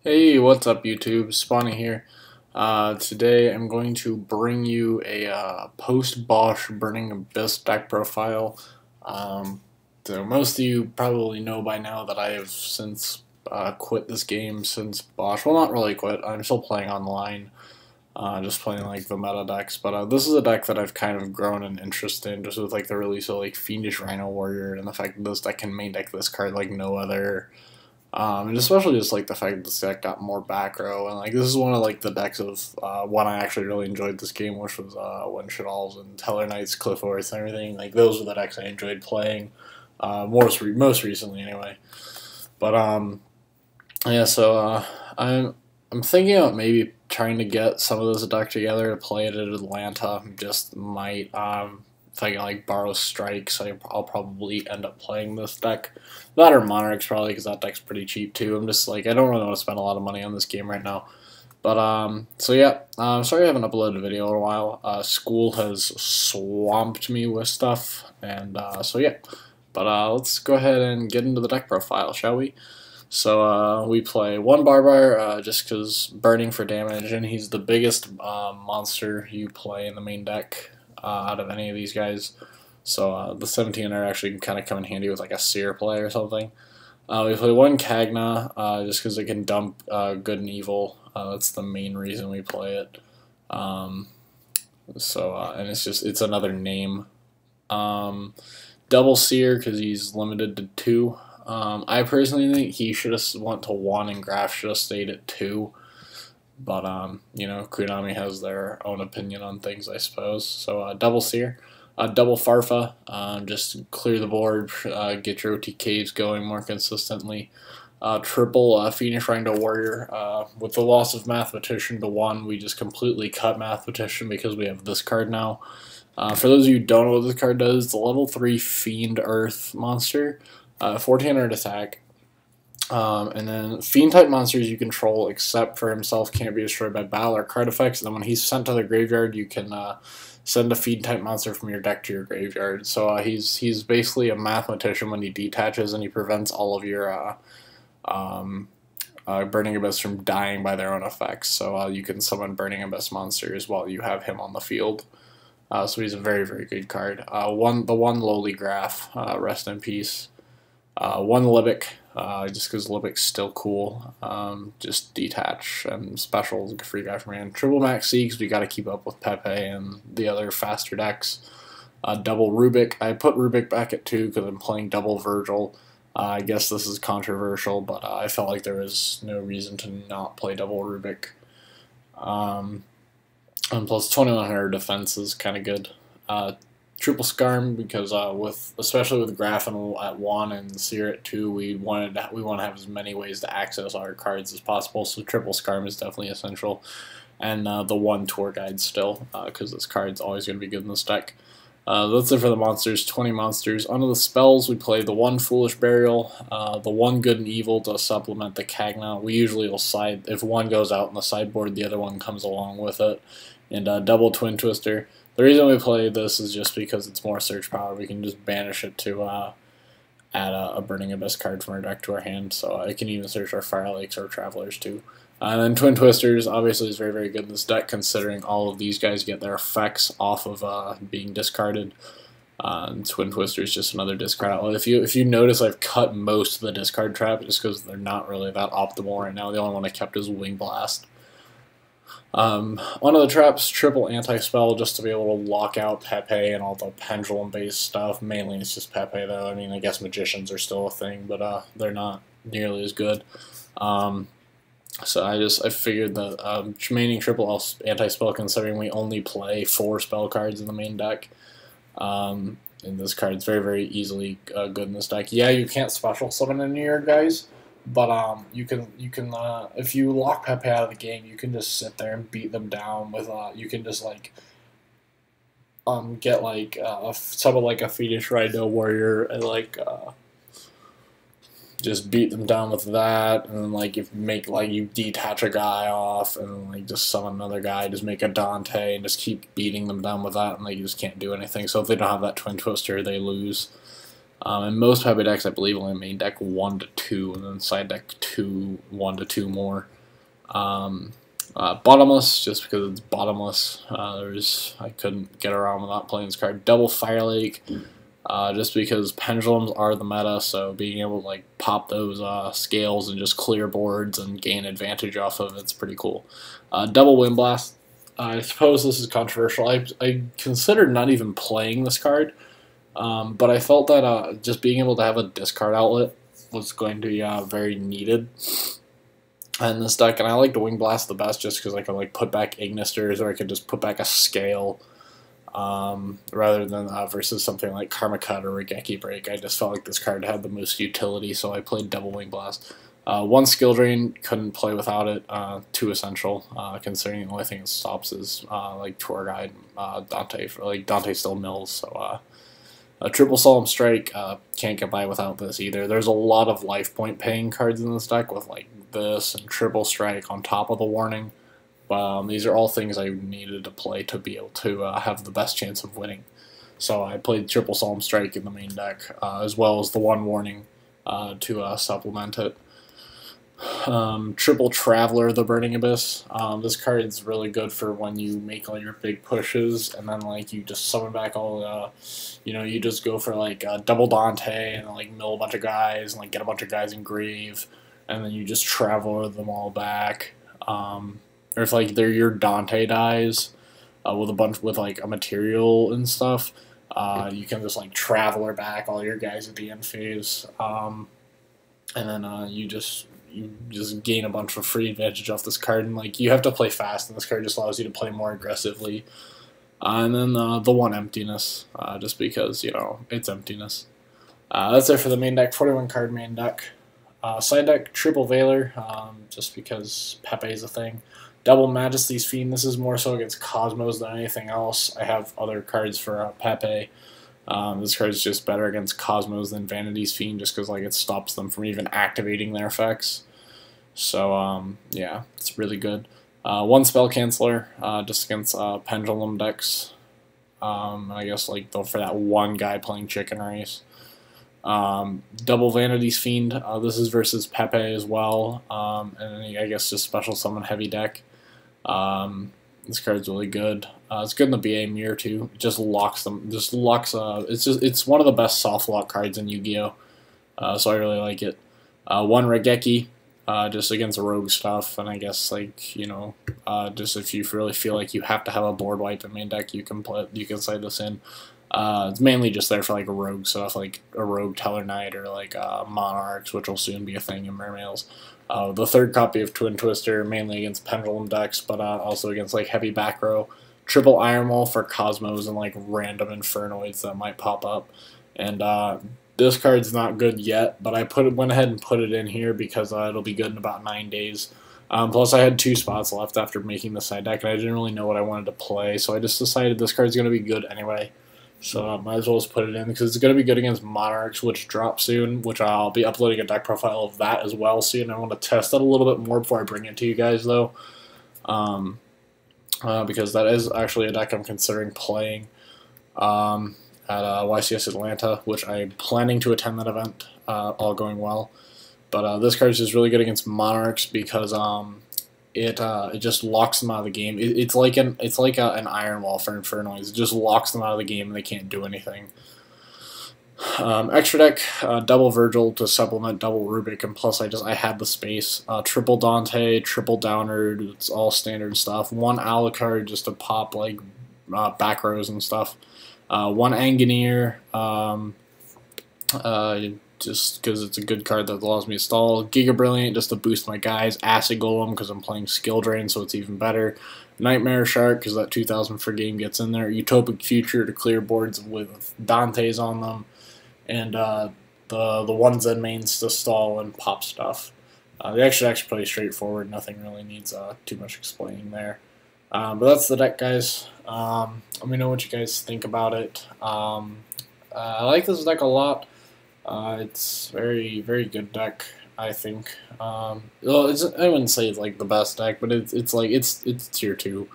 Hey, what's up YouTube? Spawny here. Today I'm going to bring you a post-Bosch Burning Abyss deck profile. So most of you probably know by now that I have since quit this game since Bosch. Well, not really quit. I'm still playing online, just playing like the meta decks. But this is a deck that I've kind of grown an interest in, just with like the release of like Fiendish Rhino Warrior and the fact that this deck can main deck this card like no other. And especially just like the fact that this deck got more back row, and like this is one of like the decks of when I actually really enjoyed this game, which was when Shadal's and Teller Knights, Cliff Orth, and everything. Like those were the decks I enjoyed playing most recently anyway. But yeah, so I'm thinking about maybe trying to get some of this deck together to play it at Atlanta. Just might if I can like borrow strikes, I'll probably end up playing this deck. That or Monarchs probably, because that deck's pretty cheap too. I'm just like, I don't really want to spend a lot of money on this game right now. But so yeah, sorry I haven't uploaded a video in a while. School has swamped me with stuff, and so yeah. But let's go ahead and get into the deck profile, shall we? So we play one Barbar just because burning for damage, and he's the biggest monster you play in the main deck out of any of these guys. So the 17 are actually kind of come in handy with like a Seer play or something. We play one Kagna just because it can dump good and evil. That's the main reason we play it. And it's another name. Double Seer because he's limited to 2. I personally think he should have went to 1 and Graf should have stayed at 2. But, you know, Konami has their own opinion on things, I suppose. So, double Seer. Double Farfa, just clear the board, get your OTKs going more consistently. Triple Fiendish Rhino Warrior. With the loss of Mathematician to 1, we just completely cut Mathematician because we have this card now. For those of you who don't know what this card does, it's a level 3 Fiend Earth monster. 1400 attack. And then Fiend-type monsters you control, except for himself, can't be destroyed by battle or card effects. And then when he's sent to the graveyard, you can send a Fiend-type monster from your deck to your graveyard. So he's basically a mathematician when he detaches, and he prevents all of your Burning Abyss from dying by their own effects. So you can summon Burning Abyss monsters while you have him on the field. So he's a very, very good card. The one lowly Graf, rest in peace. One Libic, just because Libic's still cool. Just detach and special free guy for man. Triple Max C because we got to keep up with Pepe and the other faster decks. Double Rubik. I put Rubik back at 2 because I'm playing double Virgil. I guess this is controversial, but I felt like there was no reason to not play double Rubik. And plus 2100 defense is kind of good. Triple Scarm because especially with Graf at 1 and Seer at 2, we want to have as many ways to access our cards as possible. So triple Scarm is definitely essential, and the one Tour Guide still because this card's always going to be good in this deck. That's it for the monsters. 20 monsters. Under the spells, we play the one Foolish Burial, the one Good and Evil to supplement the Kagna. We usually will side if one goes out in the sideboard, the other one comes along with it, and double Twin Twister. The reason we play this is just because it's more search power. We can just banish it to add a Burning Abyss card from our deck to our hand, so it can even search our Fire Lakes or Travelers too. And then Twin Twisters obviously is very, very good in this deck, considering all of these guys get their effects off of being discarded. Twin Twister is just another discard outlet. If you notice, I've cut most of the discard traps just because they're not really that optimal right now. The only one I kept is Wing Blast. One of the traps, triple anti-spell, just to be able to lock out Pepe and all the pendulum-based stuff. Mainly it's just Pepe, though. I mean, I guess magicians are still a thing, but they're not nearly as good. So I figured that remaining triple anti-spell, considering we only play 4 spell cards in the main deck. And this card's very, very easily good in this deck. Yeah, you can't special summon any of your guys. But you can if you lock Pepe out of the game, you can just sit there and beat them down with you can just like get like someone like a Fiendish Rhino Warrior and like just beat them down with that, and then like you detach a guy off and then, like just summon another guy, just make a Dante and just keep beating them down with that, and they just can't do anything. So if they don't have that Twin Twister, they lose. In most Pepe decks, I believe only main deck 1 to 2, and then side deck 1 to 2 more. Bottomless, just because it's bottomless. I couldn't get around without playing this card. Double Fire Lake, just because pendulums are the meta, so being able to like pop those scales and just clear boards and gain advantage off of it's pretty cool. Double Wind Blast. I suppose this is controversial. I considered not even playing this card, but I felt that just being able to have a discard outlet was going to be very needed in this deck, and I liked Wing Blast the best just because I could like put back Ignisters, or I could just put back a Scale, rather than versus something like Karma Cut or Regeki Break. I just felt like this card had the most utility, so I played Double Wing Blast. One Skill Drain, couldn't play without it. Too essential, considering the only thing it stops is like Tour Guide, Dante. Like Dante still mills, so a Triple Solemn Strike, can't get by without this either. There's a lot of life point paying cards in this deck with like this and Triple Strike on top of the warning. These are all things I needed to play to be able to have the best chance of winning. So I played Triple Solemn Strike in the main deck, as well as the one warning to supplement it. Triple Traveler, the Burning Abyss. This card is really good for when you make all your big pushes, and then like you just summon back all, you just go for like double Dante and like mill a bunch of guys and like get a bunch of guys in Grave, and then you just travel them all back. Or if like your Dante dies with like a material and stuff, you can just like Traveler back all your guys at the end phase, and then you just gain a bunch of free advantage off this card, and like you have to play fast, and this card just allows you to play more aggressively. And then the one Emptiness, just because it's emptiness. That's it for the main deck. 41 card main deck. Side deck, Triple Veiler, just because Pepe is a thing. Double Majesty's Fiend. This is more so against Cosmos than anything else. I have other cards for Pepe. This card is just better against Cosmos than Vanity's Fiend, just because like it stops them from even activating their effects. So yeah, it's really good. One Spell Canceller, just against Pendulum decks. I guess like for that one guy playing Chicken Race. Double Vanity's Fiend. This is versus Pepe as well, and then I guess just special summon heavy deck. This card's really good. It's good in the BA mirror too. It just locks them. It's one of the best soft lock cards in Yu-Gi-Oh. So I really like it. One Regeki, just against rogue stuff, and I guess like just if you really feel like you have to have a board wipe in main deck, you can slide this in. It's mainly just there for like rogue stuff, like a rogue Teller Knight or like Monarchs, which will soon be a thing in Mermails. The third copy of Twin Twister, mainly against Pendulum decks, but also against like heavy back row. Triple Iron Wall for Cosmos and like random Infernoids that might pop up. And this card's not good yet, but I went ahead and put it in here because it'll be good in about 9 days. Plus, I had 2 spots left after making the side deck, and I didn't really know what I wanted to play, so I just decided this card's going to be good anyway. So I might as well just put it in because it's going to be good against Monarchs, which drop soon, which I'll be uploading a deck profile of that as well soon. I want to test that a little bit more before I bring it to you guys, though, because that is actually a deck I'm considering playing at YCS Atlanta, which I'm planning to attend that event, all going well. But this card is just really good against Monarchs because it just locks them out of the game. It's like an Iron Wall for Infernoids. It just locks them out of the game and they can't do anything. Extra deck, double Virgil to supplement double Rubik, and plus I had the space. Triple Dante, triple Downard, it's all standard stuff. One Alucard just to pop like back rows and stuff. One Angineer, just because it's a good card that allows me to stall. Giga Brilliant just to boost my guys. Acid Golem because I'm playing Skill Drain, so it's even better. Nightmare Shark because that 2,000 for game gets in there. Utopic Future to clear boards with Dante's on them. And the one Zen mains to stall and pop stuff. The extra deck's pretty straightforward. Nothing really needs too much explaining there. But that's the deck, guys. Let me know what you guys think about it. I like this deck a lot. It's very, very good deck, I think. Well, I wouldn't say it's like the best deck, but it's tier 2.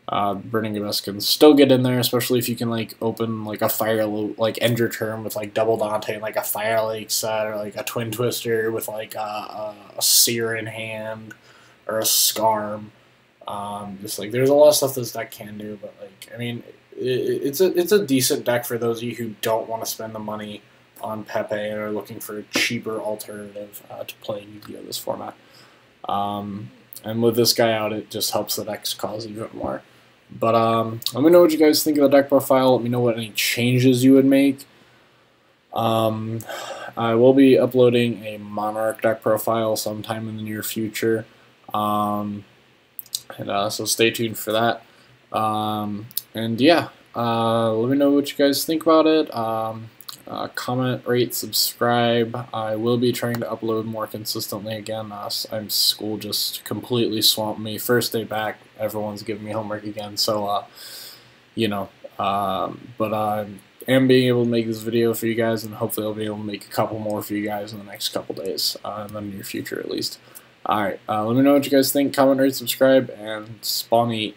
Burning Abyss can still get in there, especially if you can like open like a fire like end your turn with like double Dante and like a Fire Lake set, or like a Twin Twister with like a Seer in hand, or a Scarm. Just like there's a lot of stuff this deck can do, but like I mean, it's a decent deck for those of you who don't want to spend the money on Pepe and are looking for a cheaper alternative to play Yu-Gi-Oh! This format. And with this guy out, it just helps the decks cause even more. But let me know what you guys think of the deck profile. Let me know what any changes you would make. I will be uploading a Monarch deck profile sometime in the near future. So stay tuned for that. And yeah, let me know what you guys think about it. Comment, rate, subscribe. I will be trying to upload more consistently again. School just completely swamped me. First day back, everyone's giving me homework again. So, you know, but I am being able to make this video for you guys, and hopefully I'll be able to make a couple more for you guys in the next couple days, in the near future at least. Alright, let me know what you guys think. Comment, rate, subscribe, and Spawny.